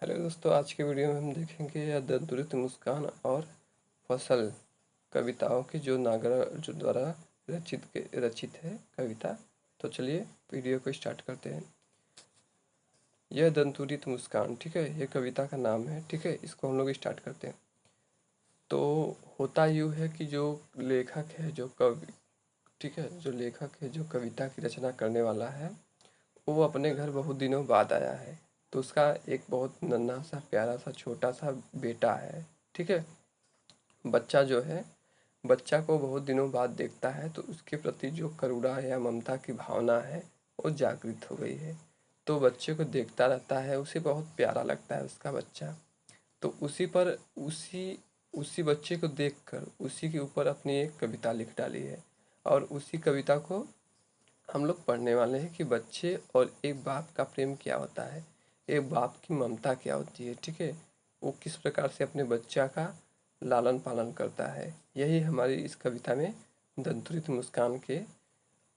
Hello दोस्तों, आज के वीडियो में हम देखेंगे यह दंतुरित मुस्कान और फसल कविताओं की जो नागरा द्वारा रचित है कविता। तो चलिए वीडियो को स्टार्ट करते हैं। यह दंतुरित मुस्कान, ठीक है, ये कविता का नाम है, ठीक है। इसको हम लोग स्टार्ट करते हैं। तो होता यूँ है कि जो लेखक है, जो कवि, ठीक है, जो लेखक है, जो कविता की रचना करने वाला है, वो अपने घर बहुत दिनों बाद आया है। तो उसका एक बहुत नन्हा सा प्यारा सा छोटा सा बेटा है, ठीक है। बच्चा जो है, बच्चा को बहुत दिनों बाद देखता है तो उसके प्रति जो करुणा या ममता की भावना है वो जागृत हो गई है। तो बच्चे को देखता रहता है, उसे बहुत प्यारा लगता है उसका बच्चा। तो उसी पर उसी उसी बच्चे को देखकर उसी के ऊपर अपनी एक कविता लिख डाली है। और उसी कविता को हम लोग पढ़ने वाले हैं कि बच्चे और एक बाप का प्रेम क्या होता है, एक बाप की ममता क्या होती है, ठीक है। वो किस प्रकार से अपने बच्चा का लालन पालन करता है, यही हमारी इस कविता में दंतुरित मुस्कान के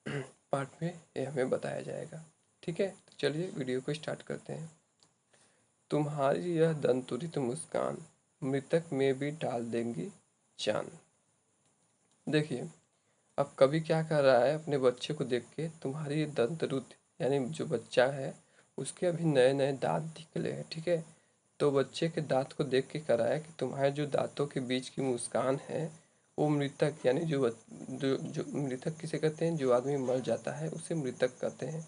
पार्ट में ये हमें बताया जाएगा, ठीक है। तो चलिए वीडियो को स्टार्ट करते हैं। तुम्हारी यह दंतुरित मुस्कान मृतक में भी डाल देंगी जान। देखिए, अब कवि क्या कर रहा है, अपने बच्चे को देख के, तुम्हारी दंतरुत यानी जो बच्चा है उसके अभी नए नए दांत निकले हैं, ठीक है। तो बच्चे के दांत को देख के कह रहा है कि तुम्हारे जो दांतों के बीच की मुस्कान है वो मृतक यानी जो मृतक किसे कहते हैं, जो आदमी मर जाता है उसे मृतक कहते हैं।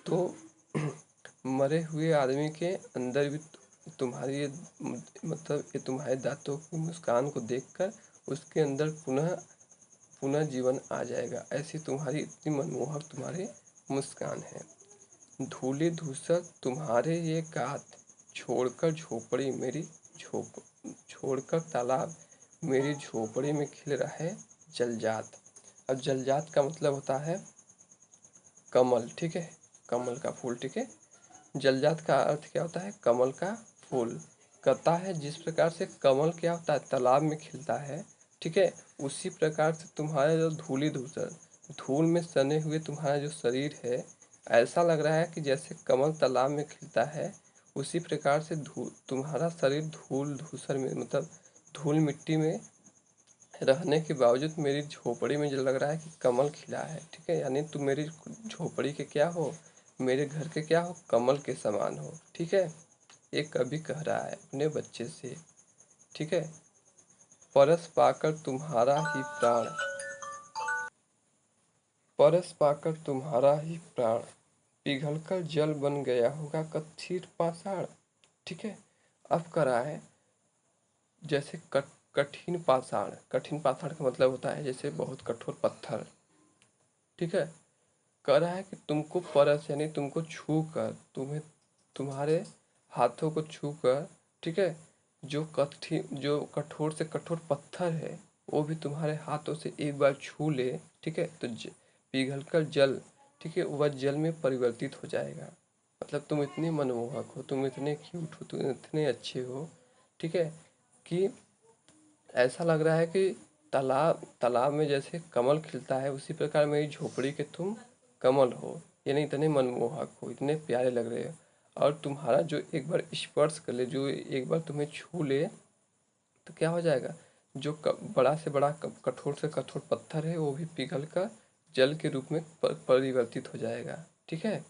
तो मरे हुए आदमी के अंदर भी तुम्हारी मतलब ये तुम्हारे दांतों की मुस्कान को देखकर उसके अंदर पुनः पुनः जीवन आ जाएगा। ऐसी तुम्हारी इतनी मनमोहक तुम्हारी मुस्कान है। धूली धूसर तुम्हारे ये गात, छोड़कर झोपड़ी मेरी झोप छोड़कर तालाब मेरी झोपड़ी में खिल रहे जलजात। अब जलजात का मतलब होता है कमल, ठीक है, कमल का फूल, ठीक है। जलजात का अर्थ क्या होता है, कमल का फूल। कहता है जिस प्रकार से कमल क्या होता है, तालाब में खिलता है, ठीक है, उसी प्रकार से तुम्हारा जो धूली धूसर धूल में सने हुए तुम्हारा जो शरीर है, ऐसा लग रहा है कि जैसे कमल तालाब में खिलता है, उसी प्रकार से तुम्हारा शरीर धूल धूसर में मतलब धूल मिट्टी में रहने के बावजूद मेरी झोपड़ी में जो लग रहा है कि कमल खिला है, ठीक है। यानी तुम मेरी झोपड़ी के क्या हो, मेरे घर के क्या हो, कमल के समान हो, ठीक है। एक कवि कह रहा है अपने बच्चे से, ठीक है। परस पाकर तुम्हारा ही प्राण, परस पाकर तुम्हारा ही प्राण पिघलकर जल बन गया होगा कथिर पाषाण, ठीक है। अब कह रहा है जैसे कठिन पाषाण, कठिन पाषाण का मतलब होता है जैसे बहुत कठोर पत्थर, ठीक है। कह रहा है कि तुमको परस यानी तुमको छू कर, तुम्हें तुम्हारे हाथों को छू कर, ठीक है, जो कठोर से कठोर पत्थर है वो भी तुम्हारे हाथों से एक बार छू ले, ठीक है, तो पिघल कर जल, ठीक है, वह जल में परिवर्तित हो जाएगा। मतलब तुम इतने मनमोहक हो, तुम इतने क्यूट हो, तुम इतने अच्छे हो, ठीक है, कि ऐसा लग रहा है कि तालाब तालाब में जैसे कमल खिलता है उसी प्रकार मेरी झोपड़ी के तुम कमल हो। यानी इतने मनमोहक हो, इतने प्यारे लग रहे हो। और तुम्हारा जो एक बार स्पर्श कर ले, जो एक बार तुम्हें छू ले, तो क्या हो जाएगा, जो बड़ा से बड़ा कठोर से कठोर पत्थर है वो भी पिघल कर जल के रूप में परिवर्तित हो जाएगा, ठीक है।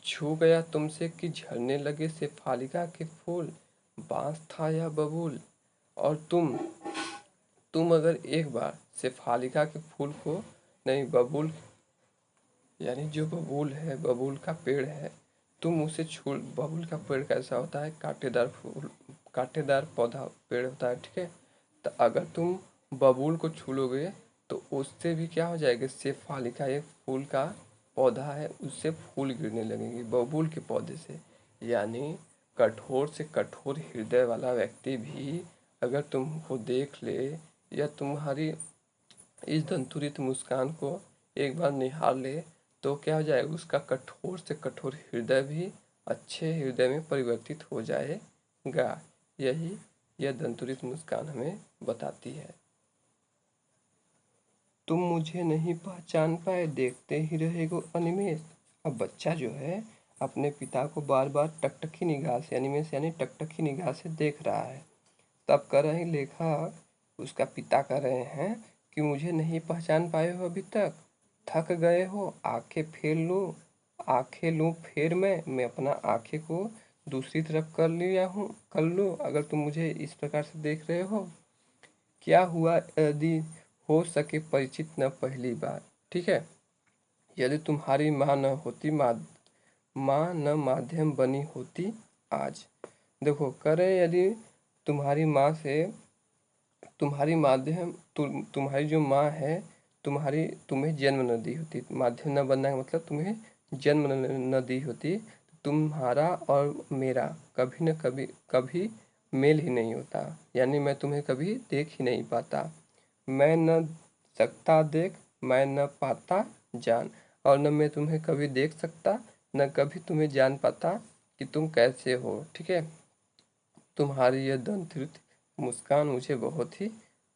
छू गया तुमसे कि झड़ने लगे शेफालिका के फूल, बांस था या बबूल। और तुम अगर एक बार शेफालिका के फूल को, नहीं, बबूल यानी जो बबूल है, बबूल का पेड़ है, तुम उसे छू, बबूल का पेड़ कैसा होता है, कांटेदार फूल, कांटेदार पौधा पेड़ होता है, ठीक है। तो अगर तुम बबूल को छू लोगे तो उससे भी क्या हो जाएगा, शेफालिका एक फूल का पौधा है, उससे फूल गिरने लगेंगे बबूल के पौधे से। यानी कठोर से कठोर हृदय वाला व्यक्ति भी अगर तुमको देख ले या तुम्हारी इस दंतुरित मुस्कान को एक बार निहार ले, तो क्या हो जाएगा, उसका कठोर से कठोर हृदय भी अच्छे हृदय में परिवर्तित हो जाएगा। यही यह दंतुरित मुस्कान हमें बताती है। तुम मुझे नहीं पहचान पाए, देखते ही रहे गो अनिमेष। अब बच्चा जो है अपने पिता को बार बार टकटकी निगाह से, एनिमेस यानी टकटकी निगाह से देख रहा है। तब कह रहे हैं लेखक, उसका पिता कह रहे हैं कि मुझे नहीं पहचान पाए हो अभी तक, थक गए हो, आंखें लूं फेर मैं अपना आंखें को दूसरी तरफ कर लूं, अगर तुम मुझे इस प्रकार से देख रहे हो। क्या हुआ यदि हो सके परिचित न पहली बार, ठीक है। यदि तुम्हारी माँ न होती, माँ न माध्यम बनी होती आज। देखो करें, यदि तुम्हारी माँ से तुम्हारी माध्यम तुम्हारी जो माँ है, तुम्हें जन्म न दी होती, माध्यम न बनना का मतलब तुम्हें जन्म न दी होती, तुम्हारा और मेरा कभी न कभी मेल ही नहीं होता, यानी मैं तुम्हें कभी देख ही नहीं पाता। मैं न सकता देख, मैं न पाता जान, और न मैं तुम्हें कभी देख सकता, न कभी तुम्हें जान पाता कि तुम कैसे हो, ठीक है। तुम्हारी यह दंतृत मुस्कान मुझे बहुत ही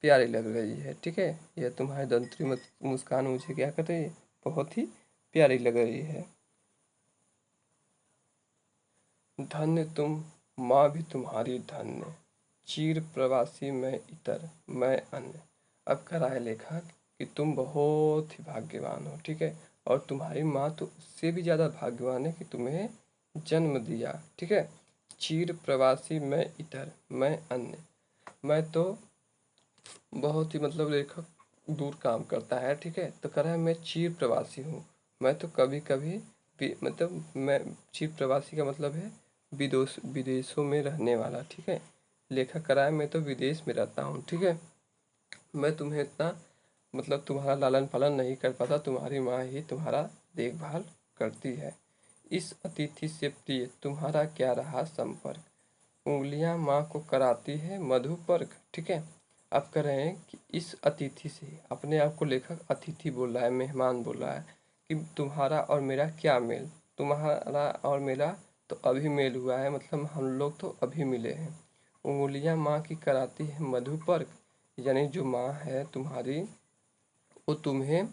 प्यारी लग रही है, ठीक है। यह तुम्हारी दंतृत मुस्कान मुझे क्या कर रही है, बहुत ही प्यारी लग रही है। धन्य तुम, माँ भी तुम्हारी धन्य, चीर प्रवासी मैं इतर मैं अन्य। अब कह रहा है लेखक कि तुम बहुत ही भाग्यवान हो, ठीक है, और तुम्हारी माँ तो उससे भी ज़्यादा भाग्यवान है कि तुम्हें जन्म दिया, ठीक है। चीर प्रवासी मैं इतर मैं अन्य, मैं तो बहुत ही मतलब लेखक दूर काम करता है, ठीक है। तो कह रहा है मैं चीर प्रवासी हूँ, मैं तो कभी कभी मतलब मैं चीर प्रवासी का मतलब है विदेशों में रहने वाला, ठीक है। लेखक कह रहा है मैं तो विदेश में रहता हूँ, ठीक है। मैं तुम्हें इतना मतलब तुम्हारा लालन पालन नहीं कर पाता, तुम्हारी माँ ही तुम्हारा देखभाल करती है। इस अतिथि से प्रिय तुम्हारा क्या रहा संपर्क, उंगलियां माँ को कराती है मधुपर्क, ठीक है। अब कह रहे हैं कि इस अतिथि से, अपने आप को लेखक अतिथि बोल रहा है, मेहमान बोल रहा है कि तुम्हारा और मेरा क्या मेल, तुम्हारा और मेरा तो अभी मेल हुआ है, मतलब हम लोग तो अभी मिले हैं। उंगलियां माँ की कराती है मधुपर्क, यानी जो माँ है तुम्हारी, वो तुम्हें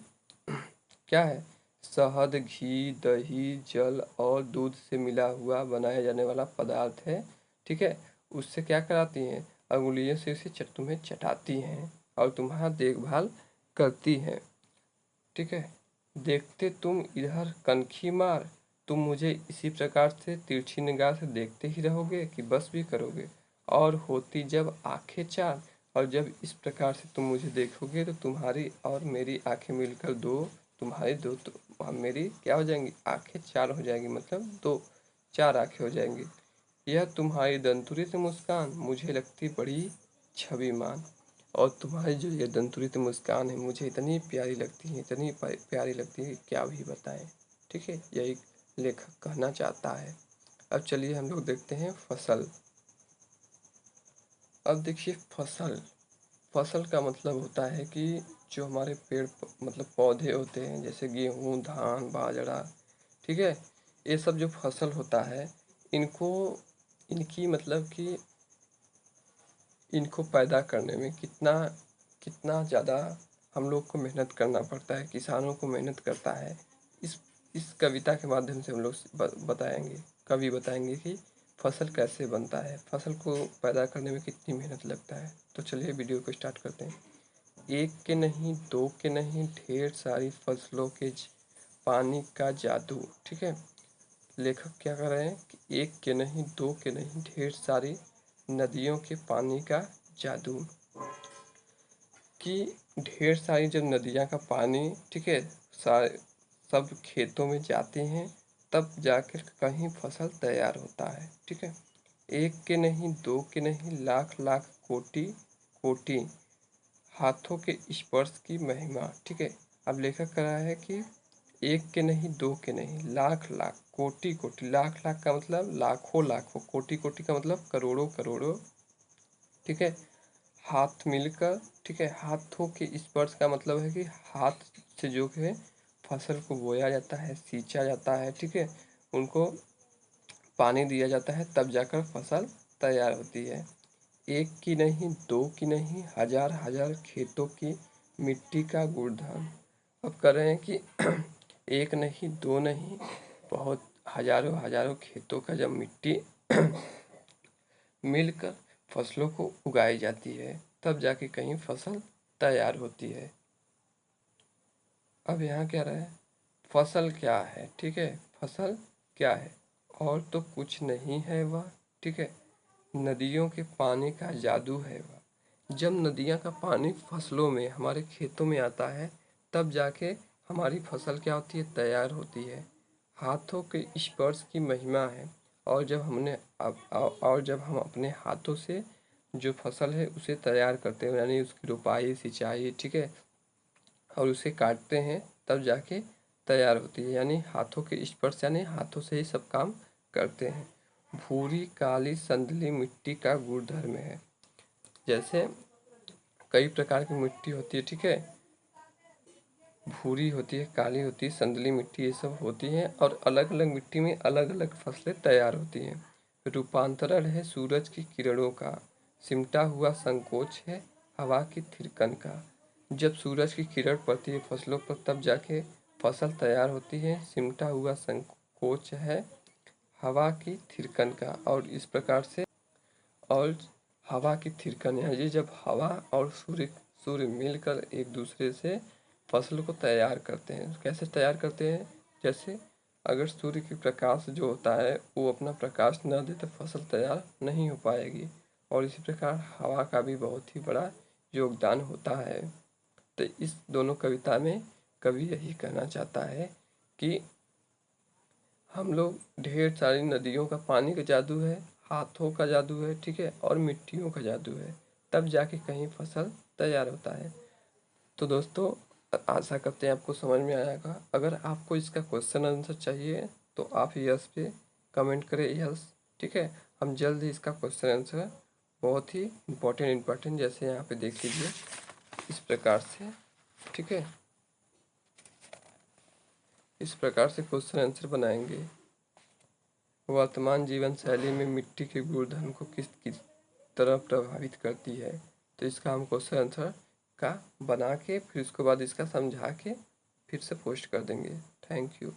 क्या है, शहद घी दही जल और दूध से मिला हुआ बनाया जाने वाला पदार्थ है, ठीक है। उससे क्या कराती हैं, अंगुलियों से उसे तुम्हें चटाती हैं और तुम्हारा देखभाल करती हैं, ठीक है। देखते तुम इधर कनखी मार, तुम मुझे इसी प्रकार से तिरछी निगाह से देखते ही रहोगे कि बस भी करोगे, और होती जब आंखें चार, और जब इस प्रकार से तुम मुझे देखोगे तो तुम्हारी और मेरी आंखें मिलकर तुम्हारी दो तो मेरी क्या हो जाएंगी, आंखें चार हो जाएंगी, मतलब दो चार आंखें हो जाएंगी। यह तुम्हारी दंतुरित मुस्कान मुझे लगती बड़ी छविमान, और तुम्हारी जो ये दंतुरित मुस्कान है मुझे इतनी प्यारी लगती है, इतनी प्यारी लगती है, क्या भी बताएं, ठीक है। यही लेखक कहना चाहता है। अब चलिए हम लोग देखते हैं फसल। अब देखिए फसल का मतलब होता है कि जो हमारे मतलब पौधे होते हैं, जैसे गेहूँ धान बाजरा, ठीक है। ये सब जो फसल होता है, इनको इनकी मतलब कि इनको पैदा करने में कितना कितना ज़्यादा हम लोग को मेहनत करना पड़ता है, किसानों को मेहनत करता है। इस कविता के माध्यम से हम लोग बताएंगे, कवि बताएंगे कि फसल कैसे बनता है, फसल को पैदा करने में कितनी मेहनत लगता है। तो चलिए वीडियो को स्टार्ट करते हैं। एक के नहीं दो के नहीं ढेर सारी फसलों के पानी का जादू, ठीक है। लेखक क्या कर रहे हैं कि एक के नहीं दो के नहीं ढेर सारी नदियों के पानी का जादू, कि ढेर सारी जब नदियाँ का पानी, ठीक है, सारे सब खेतों में जाते हैं, तब जाकर कहीं फसल तैयार होता है, ठीक है। एक के नहीं दो के नहीं लाख लाख कोटि कोटि हाथों के स्पर्श की महिमा, ठीक है। अब लेखक कह रहा है कि एक के नहीं दो के नहीं लाख लाख कोटि कोटि, लाख लाख का मतलब लाखों लाखों, कोटि कोटि का मतलब करोड़ों करोड़ों, ठीक है, हाथ मिलकर, ठीक है। हाथों के स्पर्श का मतलब है कि हाथ से जो है फसल को बोया जाता है, सींचा जाता है, ठीक है, उनको पानी दिया जाता है, तब जाकर फसल तैयार होती है। एक की नहीं दो की नहीं हजार हजार खेतों की मिट्टी का गुणधन। अब कर रहे हैं कि एक नहीं दो नहीं बहुत हजारों हजारों खेतों का जब मिट्टी मिलकर फसलों को उगाई जाती है, तब जाके कहीं फसल तैयार होती है। अब यहाँ क्या रहा है, फसल क्या है, ठीक है, फसल क्या है, और तो कुछ नहीं है वह, ठीक है, नदियों के पानी का जादू है वह। जब नदियाँ का पानी फसलों में, हमारे खेतों में आता है, तब जाके हमारी फसल क्या होती है, तैयार होती है। हाथों के स्पर्श की महिमा है। और जब हम अपने हाथों से जो फसल है उसे तैयार करते हैं, यानी उसकी रोपाई, सिंचाई, ठीक है, और उसे काटते हैं, तब जाके तैयार होती है। यानी हाथों के स्पर्श, यानी हाथों से ही सब काम करते हैं। भूरी काली संदली मिट्टी का गुणधर्म है। जैसे कई प्रकार की मिट्टी होती है, ठीक है, भूरी होती है, काली होती है, संदली मिट्टी, ये सब होती हैं, और अलग अलग मिट्टी में अलग अलग फसलें तैयार होती हैं। रूपांतरण है सूरज की किरणों का, सिमटा हुआ संकोच है हवा की थिरकन का। जब सूरज की किरण पड़ती है फसलों पर, तब जाके फसल तैयार होती है। सिमटा हुआ संकोच है हवा की थिरकन का। और इस प्रकार से, और हवा की थिरकन है ये, जब हवा और सूर्य मिलकर एक दूसरे से फसल को तैयार करते हैं। कैसे तैयार करते हैं, जैसे अगर सूर्य की प्रकाश जो होता है वो अपना प्रकाश न दे तो फसल तैयार नहीं हो पाएगी। और इसी प्रकार हवा का भी बहुत ही बड़ा योगदान होता है। तो इस दोनों कविता में कवि यही कहना चाहता है कि हम लोग, ढेर सारी नदियों का पानी का जादू है, हाथों का जादू है, ठीक है, और मिट्टियों का जादू है, तब जाके कहीं फसल तैयार होता है। तो दोस्तों, आशा करते हैं आपको समझ में आया होगा। अगर आपको इसका क्वेश्चन आंसर चाहिए तो आप यस पे कमेंट करें, यस, ठीक है। हम जल्द ही इसका क्वेश्चन आंसर, बहुत ही इम्पोर्टेंट, जैसे यहाँ पे देख लीजिए इस प्रकार से, ठीक है, इस प्रकार से क्वेश्चन आंसर बनाएंगे। वर्तमान जीवन शैली में मिट्टी के गुणधर्म को किस तरह प्रभावित करती है। तो इसका हम क्वेश्चन आंसर का बना के, फिर उसके बाद इसका समझा के फिर से पोस्ट कर देंगे। Thank you.